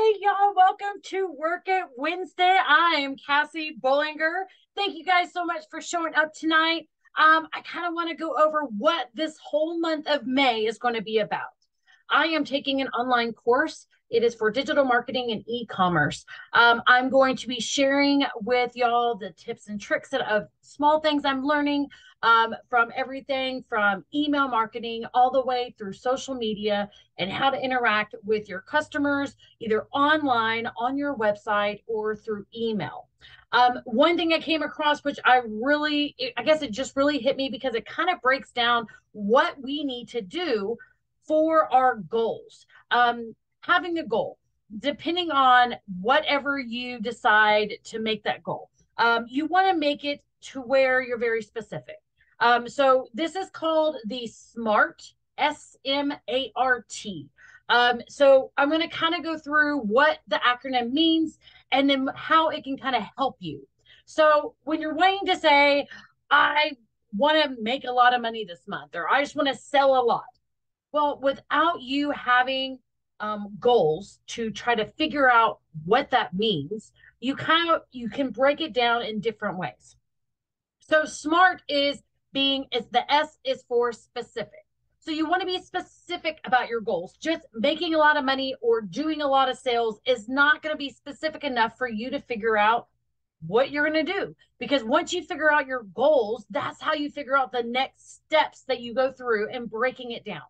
Hey y'all, welcome to Work It Wednesday. I am Cassie Bollinger. Thank you guys so much for showing up tonight. I kind of want to go over what this whole month of May is going to be about. I am taking an online course. It is for digital marketing and e-commerce. I'm going to be sharing with y'all the tips and tricks of small things I'm learning from everything from email marketing all the way through social media and how to interact with your customers, either online, on your website, or through email. One thing I came across, which I guess it just really hit me because it kind of breaks down what we need to do for our goals. Having a goal, depending on whatever you decide to make that goal, you want to make it to where you're very specific. So this is called the SMART, SMART. So I'm going to kind of go through what the acronym means and then how it can kind of help you. So when you're wanting to say, I want to make a lot of money this month, or I just want to sell a lot. Well, without you having goals to try to figure out what that means, you can break it down in different ways. So SMART is the S is for specific. So you want to be specific about your goals. Just making a lot of money or doing a lot of sales is not going to be specific enough for you to figure out what you're going to do. Because once you figure out your goals, that's how you figure out the next steps that you go through and breaking it down.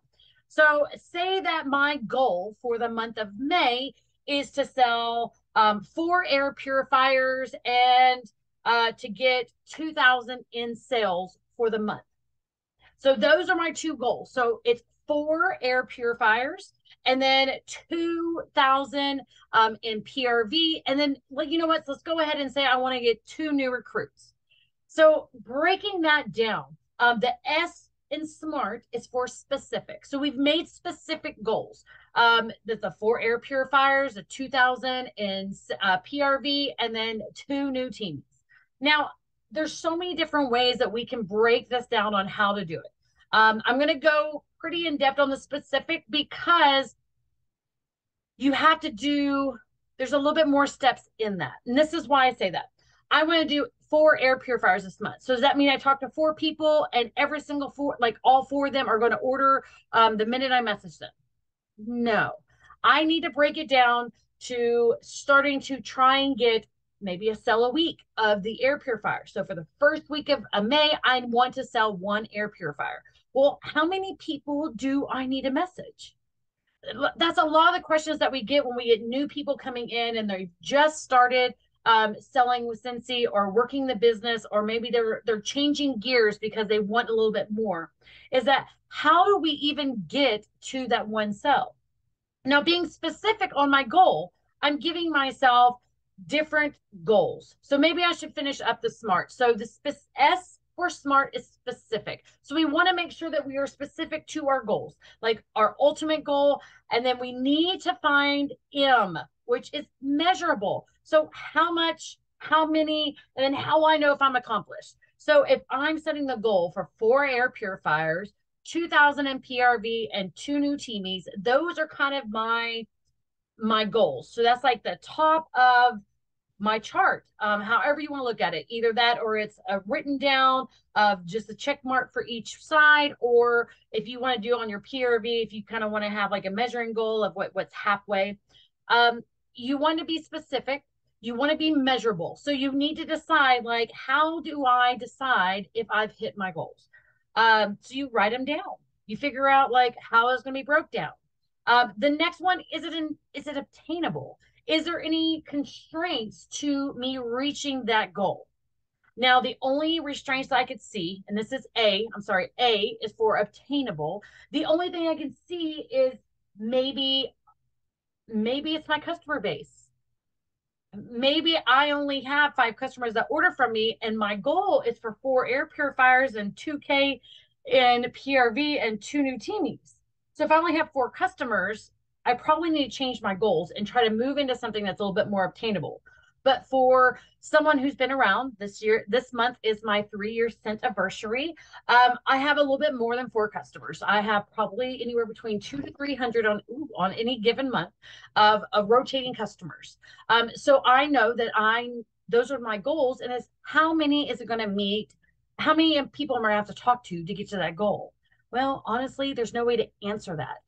So say that my goal for the month of May is to sell 4 air purifiers and to get 2,000 in sales for the month. So those are my two goals. So it's 4 air purifiers and then 2,000 in PRV. And then, well, you know what? So let's go ahead and say I want to get 2 new recruits. So breaking that down, the S in SMART is for specific. So we've made specific goals. The 4 air purifiers, the 2,000 in PRV, and then 2 new teams. Now, there's so many different ways that we can break this down on how to do it. I'm going to go pretty in depth on the specific because you have to there's a little bit more steps in that. And this is why I say that. I want to do 4 air purifiers this month. So does that mean I talk to 4 people and every single 4, like all 4 of them are going to order the minute I message them? No, I need to break it down to starting to try and get maybe a sell a week of the air purifier. So for the first week of May, I want to sell 1 air purifier. Well, how many people do I need to message? That's a lot of the questions that we get when we get new people coming in and they just started selling with Scentsy or working the business, or maybe they're changing gears because they want a little bit more. Is that how do we even get to that 1 sell? Now, being specific on my goal, I'm giving myself different goals. So maybe I should finish up the SMART. So the S for SMART is specific. So we want to make sure that we are specific to our goals, like our ultimate goal. And then we need to find M, which is measurable. So how much, how many, and then how I know if I'm accomplished. So if I'm setting the goal for 4 air purifiers, 2,000 in PRV, and 2 new teamies, those are kind of my goals. So that's like the top of my chart, however you want to look at it, either that or it's written down of just a check mark for each side, or if you want to do on your PRV, if you kind of want to have like a measuring goal of what's halfway. You want to be specific, you want to be measurable. So you need to decide, like, how do I decide if I've hit my goals? So you write them down, you figure out like how it's going to be broke down. The next one, is it obtainable? Is there any constraints to me reaching that goal? Now, the only restraints I could see, and this is A is for obtainable. The only thing I can see is maybe it's my customer base. Maybe I only have 5 customers that order from me, and my goal is for 4 air purifiers and 2K in PRV and 2 new teamies. So if I only have 4 customers, I probably need to change my goals and try to move into something that's a little bit more obtainable. But for someone who's been around this year, this month is my 3-year scent anniversary. I have a little bit more than 4 customers. I have probably anywhere between 200 to 300 on any given month of rotating customers. So I know that those are my goals, and is how many is it going to meet? How many people am I going to have to talk to get to that goal? Well, honestly, there's no way to answer that.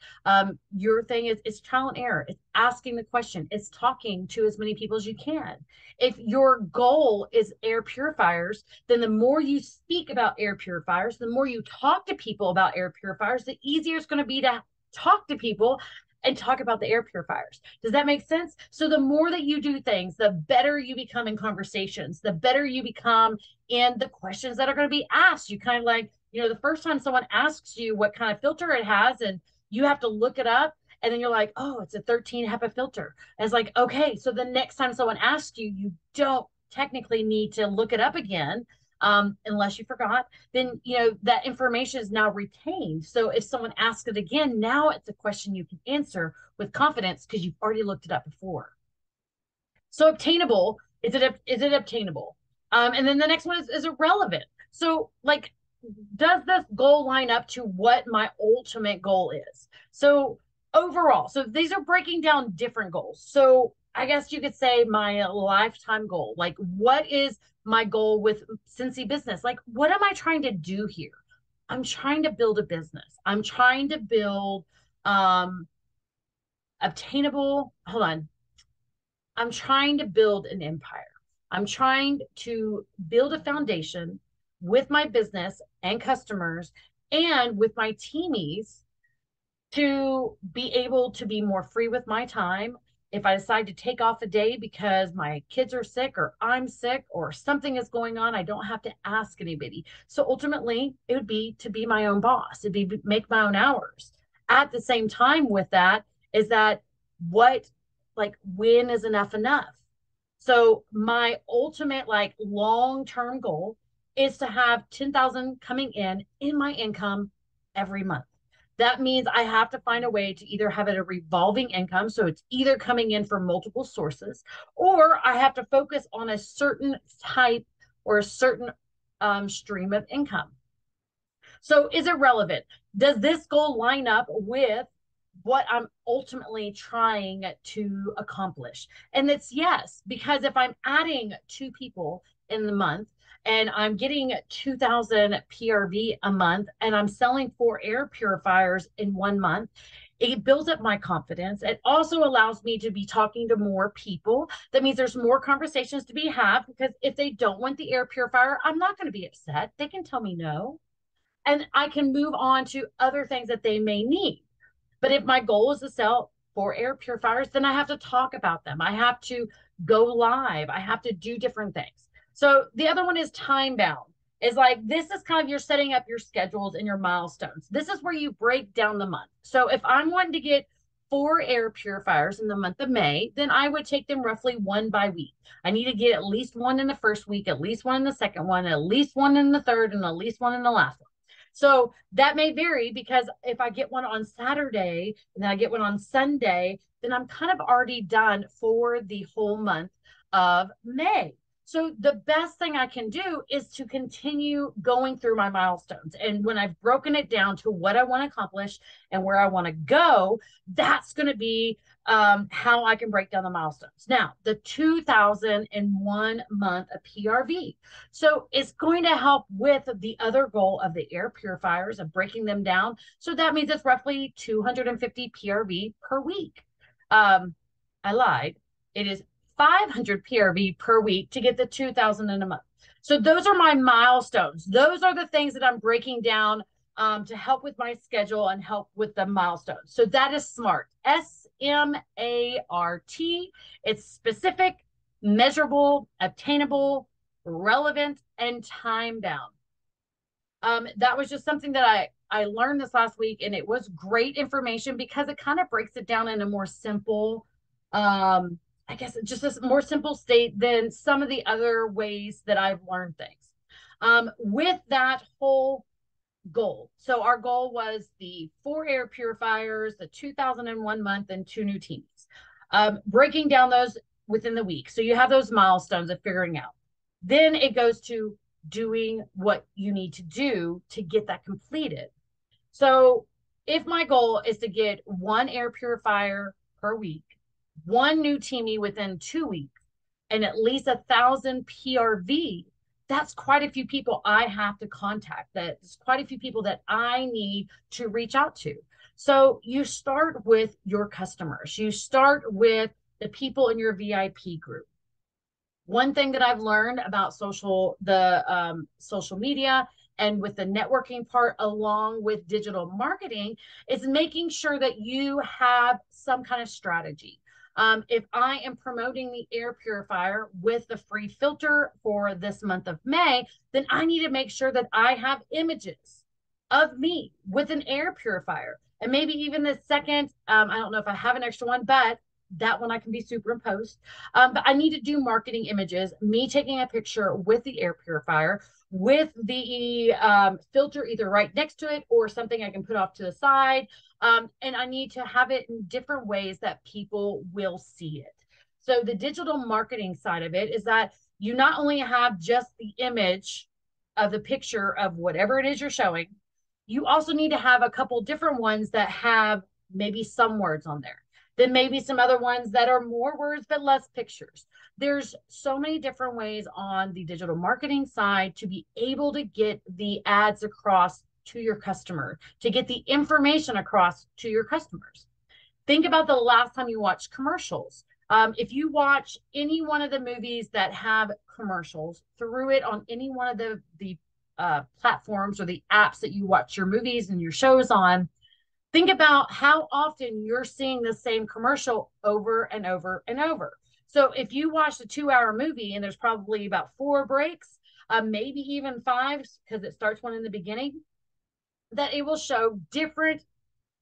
Your thing is it's trial and error. It's asking the question. It's talking to as many people as you can. If your goal is air purifiers, then the more you speak about air purifiers, the more you talk to people about air purifiers, the easier it's going to be to talk to people and talk about the air purifiers. Does that make sense? So the more that you do things, the better you become in conversations, the better you become in the questions that are going to be asked. You kind of like, the first time someone asks you what kind of filter it has, and you have to look it up, and then you're like, oh, it's a 13 HEPA filter. And it's like, okay, so the next time someone asks you, you don't technically need to look it up again, unless you forgot. Then that information is now retained. So if someone asks it again, now it's a question you can answer with confidence because you've already looked it up before. So obtainable, is it obtainable? And then the next one is irrelevant. So like, does this goal line up to what my ultimate goal is? So overall, so these are breaking down different goals. So I guess you could say my lifetime goal. Like, what is my goal with Scentsy business? Like, what am I trying to do here? I'm trying to build a business. I'm trying to build obtainable. Hold on. I'm trying to build an empire. I'm trying to build a foundation with my business and customers and with my teamies to be able to be more free with my time. If I decide to take off a day because my kids are sick or I'm sick or something is going on, I don't have to ask anybody. So ultimately, it would be to be my own boss. It'd be make my own hours. At the same time with that is that when is enough? So my ultimate long-term goal is to have 10,000 coming in my income every month. That means I have to find a way to either have it a revolving income, so it's either coming in from multiple sources, or I have to focus on a certain type or a certain stream of income. So is it relevant? Does this goal line up with what I'm ultimately trying to accomplish? And it's yes, because if I'm adding 2 people in the month and I'm getting 2,000 PRV a month and I'm selling 4 air purifiers in 1 month, it builds up my confidence. It also allows me to be talking to more people. That means there's more conversations to be had, because if they don't want the air purifier, I'm not going to be upset. They can tell me no, and I can move on to other things that they may need. But if my goal is to sell 4 air purifiers, then I have to talk about them. I have to go live. I have to do different things. So the other one is time bound. Is like, this is kind of you're setting up your schedules and your milestones. This is where you break down the month. So if I'm wanting to get 4 air purifiers in the month of May, then I would take them roughly 1 by week. I need to get at least 1 in the first week, at least 1 in the second one, at least 1 in the third, and at least 1 in the last one. So that may vary, because if I get one on Saturday and then I get one on Sunday, then I'm kind of already done for the whole month of May. So the best thing I can do is to continue going through my milestones. And when I've broken it down to what I want to accomplish and where I want to go, that's going to be how I can break down the milestones. Now, the 2,001 month of PRV. So it's going to help with the other goal of the air purifiers, of breaking them down. So that means it's roughly 250 PRV per week. I lied. It is 500 PRV per week to get the 2,000 in a month. So those are my milestones. Those are the things that I'm breaking down to help with my schedule and help with the milestones. So that is SMART. SMART. It's specific, measurable, obtainable, relevant, and time bound. That was just something that I learned this last week, and it was great information because it kind of breaks it down in a more simple, I guess just a more simple state than some of the other ways that I've learned things. With that whole goal. So our goal was the 4 air purifiers, the 2001 month, and 2 new teams. Breaking down those within the week. So you have those milestones of figuring out. Then it goes to doing what you need to do to get that completed. So if my goal is to get one air purifier per week, one new teamie within 2 weeks, and at least 1,000 PRV, that's quite a few people I have to contact. That's quite a few people that I need to reach out to. So you start with your customers. You start with the people in your VIP group. One thing that I've learned about social media and with the networking part along with digital marketing is making sure that you have some kind of strategy. If I am promoting the air purifier with the free filter for this month of May, then I need to make sure that I have images of me with an air purifier. And maybe even the second, I don't know if I have an extra one, but that one I can be superimposed. But I need to do marketing images, me taking a picture with the air purifier, with the filter either right next to it or something I can put off to the side. And I need to have it in different ways that people will see it. So the digital marketing side of it is that you not only have just the image of the picture of whatever it is you're showing, you also need to have a couple different ones that have maybe some words on there. Then maybe some other ones that are more words but less pictures. There's so many different ways on the digital marketing side to be able to get the ads across to your customer, to get the information across to your customers. Think about the last time you watched commercials. If you watch any one of the movies that have commercials, through it on any one of the platforms or the apps that you watch your movies and your shows on, think about how often you're seeing the same commercial over and over and over. So if you watch a 2-hour movie and there's probably about 4 breaks, maybe even 5, because it starts one in the beginning, that it will show different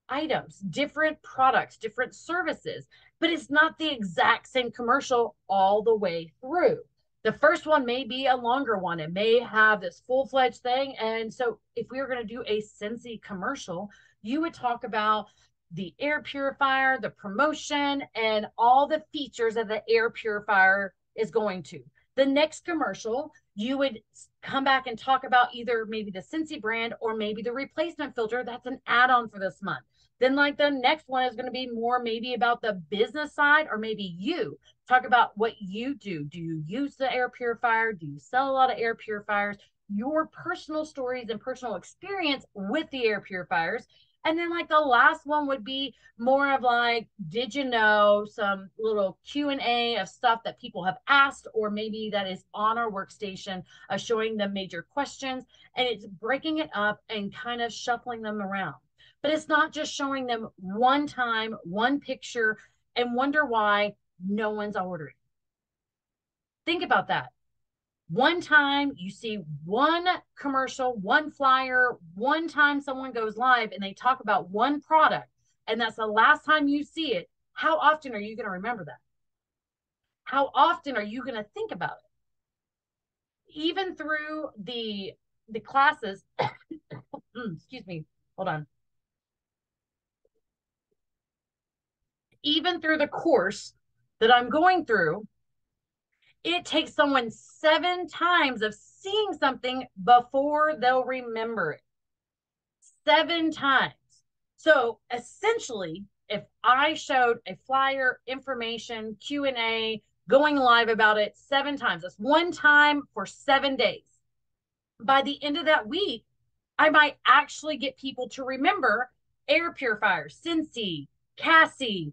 items, different products, different services, but it's not the exact same commercial all the way through. The first one may be a longer one. It may have this full-fledged thing. And so if we were going to do a Scentsy commercial, you would talk about the air purifier, the promotion, and all the features that the air purifier is going to. The next commercial, you would come back and talk about either maybe the Scentsy brand or maybe the replacement filter that's an add-on for this month. Then like the next one is going to be more maybe about the business side, or maybe you talk about what you do. Do you use the air purifier? Do you sell a lot of air purifiers? Your personal stories and personal experience with the air purifiers. And then like the last one would be more of like, did you know, some little Q&A of stuff that people have asked, or maybe that is on our workstation, showing them major questions, and it's breaking it up and kind of shuffling them around. But it's not just showing them one time, one picture, and wonder why no one's ordering. Think about that. One time you see one commercial, one flyer, one time someone goes live and they talk about one product, and that's the last time you see it. How often are you going to remember that? How often are you going to think about it? Even through the classes, excuse me, hold on. Even through the course that I'm going through, it takes someone 7 times of seeing something before they'll remember it. 7 times. So essentially, if I showed a flyer, information, Q&A, going live about it 7 times, that's one time for 7 days. By the end of that week, I might actually get people to remember air purifiers, Scentsy, Cassie,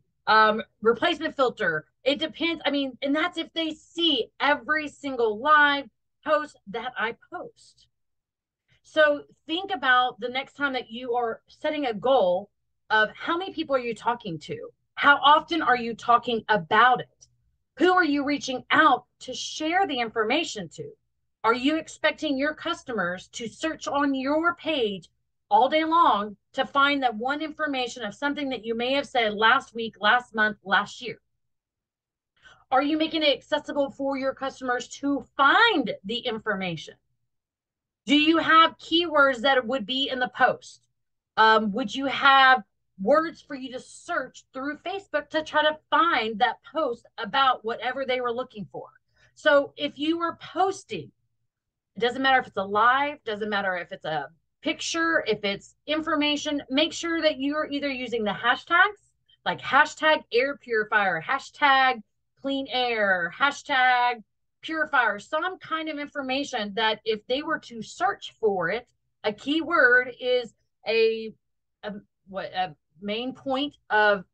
replacement filter. It depends. I mean, and that's if they see every single live post that I post. So think about the next time that you are setting a goal of how many people are you talking to? How often are you talking about it? Who are you reaching out to share the information to? Are you expecting your customers to search on your page all day long to find that one information of something that you may have said last week, last month, last year? Are you making it accessible for your customers to find the information? Do you have keywords that would be in the post? Would you have words for you to search through Facebook to try to find that post about whatever they were looking for. So if you were posting, it doesn't matter if it's a live, doesn't matter if it's a picture, if it's information, make sure that you're either using the hashtags like hashtag air purifier, hashtag clean air, hashtag purifier, some kind of information that if they were to search for it, a keyword is a what a main point of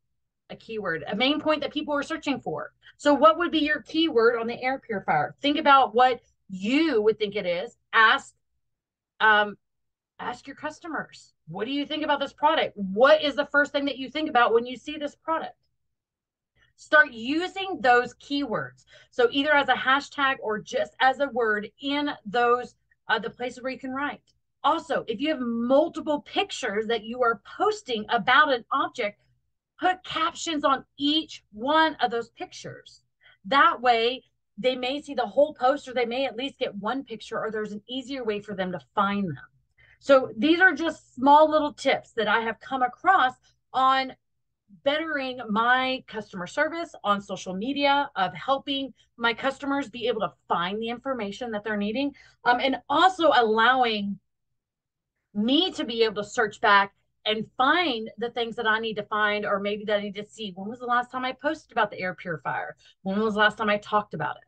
a keyword, a main point that people are searching for. So what would be your keyword on the air purifier? Think about what you would think it is. Um, ask your customers, what do you think about this product? What is the first thing that you think about when you see this product? Start using those keywords. So either as a hashtag or just as a word in those, the places where you can write. Also, if you have multiple pictures that you are posting about an object, put captions on each one of those pictures. That way, they may see the whole post, or they may at least get one picture, or there's an easier way for them to find them. So these are just small little tips that I have come across on bettering my customer service on social media, of helping my customers be able to find the information that they're needing, and also allowing me to be able to search back and find the things that I need to find, or maybe that I need to see. When was the last time I posted about the air purifier? When was the last time I talked about it?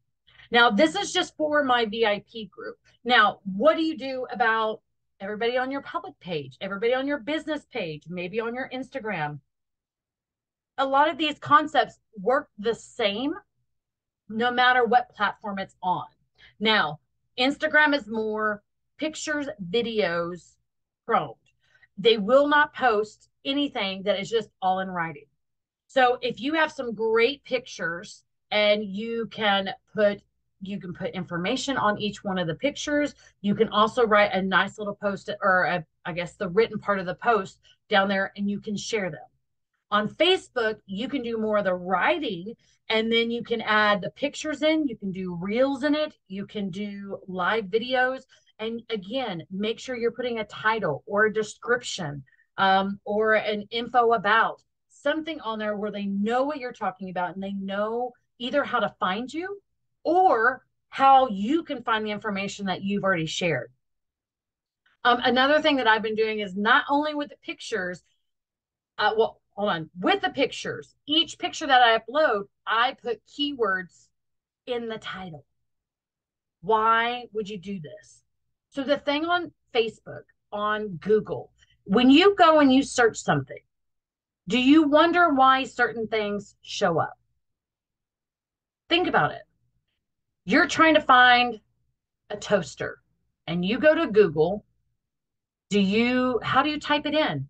Now, this is just for my VIP group. Now, what do you do about everybody on your public page, everybody on your business page, maybe on your Instagram? A lot of these concepts work the same no matter what platform it's on. Now, Instagram is more pictures, videos, prone. They will not post anything that is just all in writing. So if you have some great pictures and you can put information on each one of the pictures, you can also write a nice little post, or I guess the written part of the post down there, and you can share them. On Facebook, you can do more of the writing, and then you can add the pictures in, you can do reels in it, you can do live videos. And again, make sure you're putting a title or a description, or an info about something on there where they know what you're talking about, and they know either how to find you or how you can find the information that you've already shared. Another thing that I've been doing is not only with the pictures, well, hold on, with the pictures, each picture that I upload, I put keywords in the title. Why would you do this? So the thing on Facebook, on Google, when you go and you search something, do you wonder why certain things show up? Think about it. You're trying to find a toaster and you go to Google. How do you type it in?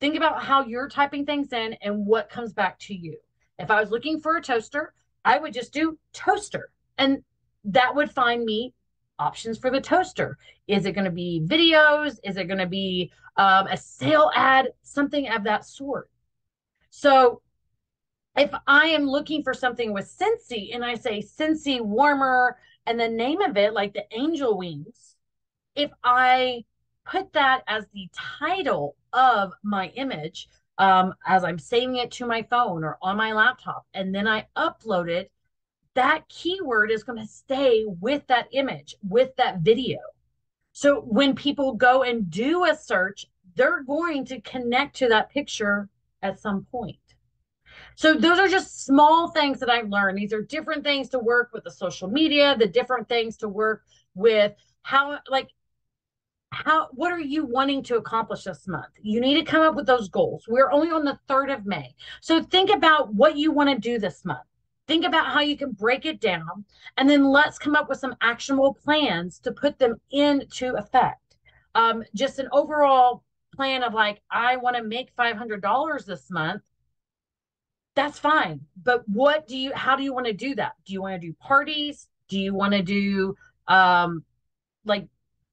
Think about how you're typing things in and what comes back to you. If I was looking for a toaster, I would just do toaster, and that would find me options for the toaster. Is it going to be videos? Is it going to be a sale ad? Something of that sort. So if I am looking for something with Scentsy and I say Scentsy warmer and the name of it, like the angel wings, if I put that as the title of my image, as I'm saving it to my phone or on my laptop, and then I upload it, that keyword is going to stay with that image, with that video. So when people go and do a search, they're going to connect to that picture at some point. So those are just small things that I've learned. These are different things to work with the social media, the different things to work with what are you wanting to accomplish this month? You need to come up with those goals. We're only on the 3rd of May. So think about what you want to do this month. Think about how you can break it down, and then let's come up with some actionable plans to put them into effect. Just an overall plan of like, I want to make $500 this month. That's fine. But how do you want to do that? Do you want to do parties? Do you want to do,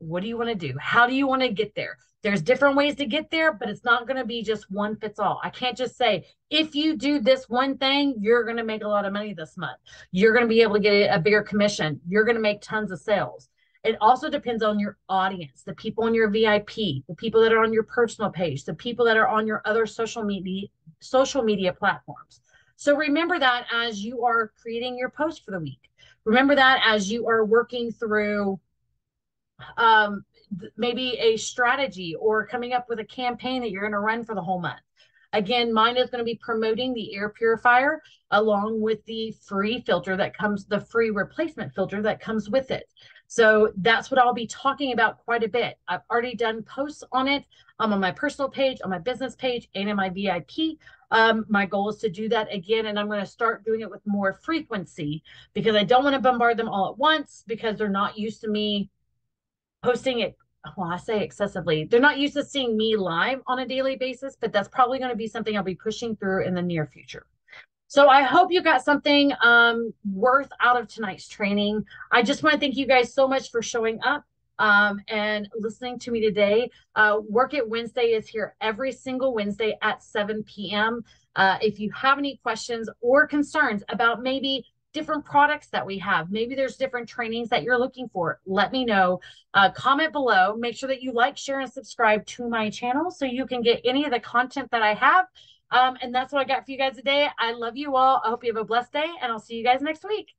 what do you want to do? How do you want to get there? There's different ways to get there, but it's not going to be just one fits all. I can't just say, if you do this one thing, you're going to make a lot of money this month. You're going to be able to get a bigger commission. You're going to make tons of sales. It also depends on your audience, the people on your VIP, the people that are on your personal page, the people that are on your other social media platforms. So remember that as you are creating your post for the week. Remember that as you are working through um, maybe a strategy or coming up with a campaign that you're going to run for the whole month. Again, mine is going to be promoting the air purifier along with the free filter that comes, the free replacement filter that comes with it. So that's what I'll be talking about quite a bit. I've already done posts on it on my personal page, on my business page, and in my VIP. My goal is to do that again, and I'm going to start doing it with more frequency because I don't want to bombard them all at once because they're not used to me posting it. Well, I say excessively. They're not used to seeing me live on a daily basis, but that's probably going to be something I'll be pushing through in the near future. So I hope you got something worth out of tonight's training. I just want to thank you guys so much for showing up and listening to me today. Work It Wednesday is here every single Wednesday at 7 p.m. If you have any questions or concerns about maybe different products that we have, maybe there's different trainings that you're looking for, let me know. Comment below. Make sure that you like, share, and subscribe to my channel so you can get any of the content that I have. And that's what I got for you guys today. I love you all. I hope you have a blessed day, and I'll see you guys next week.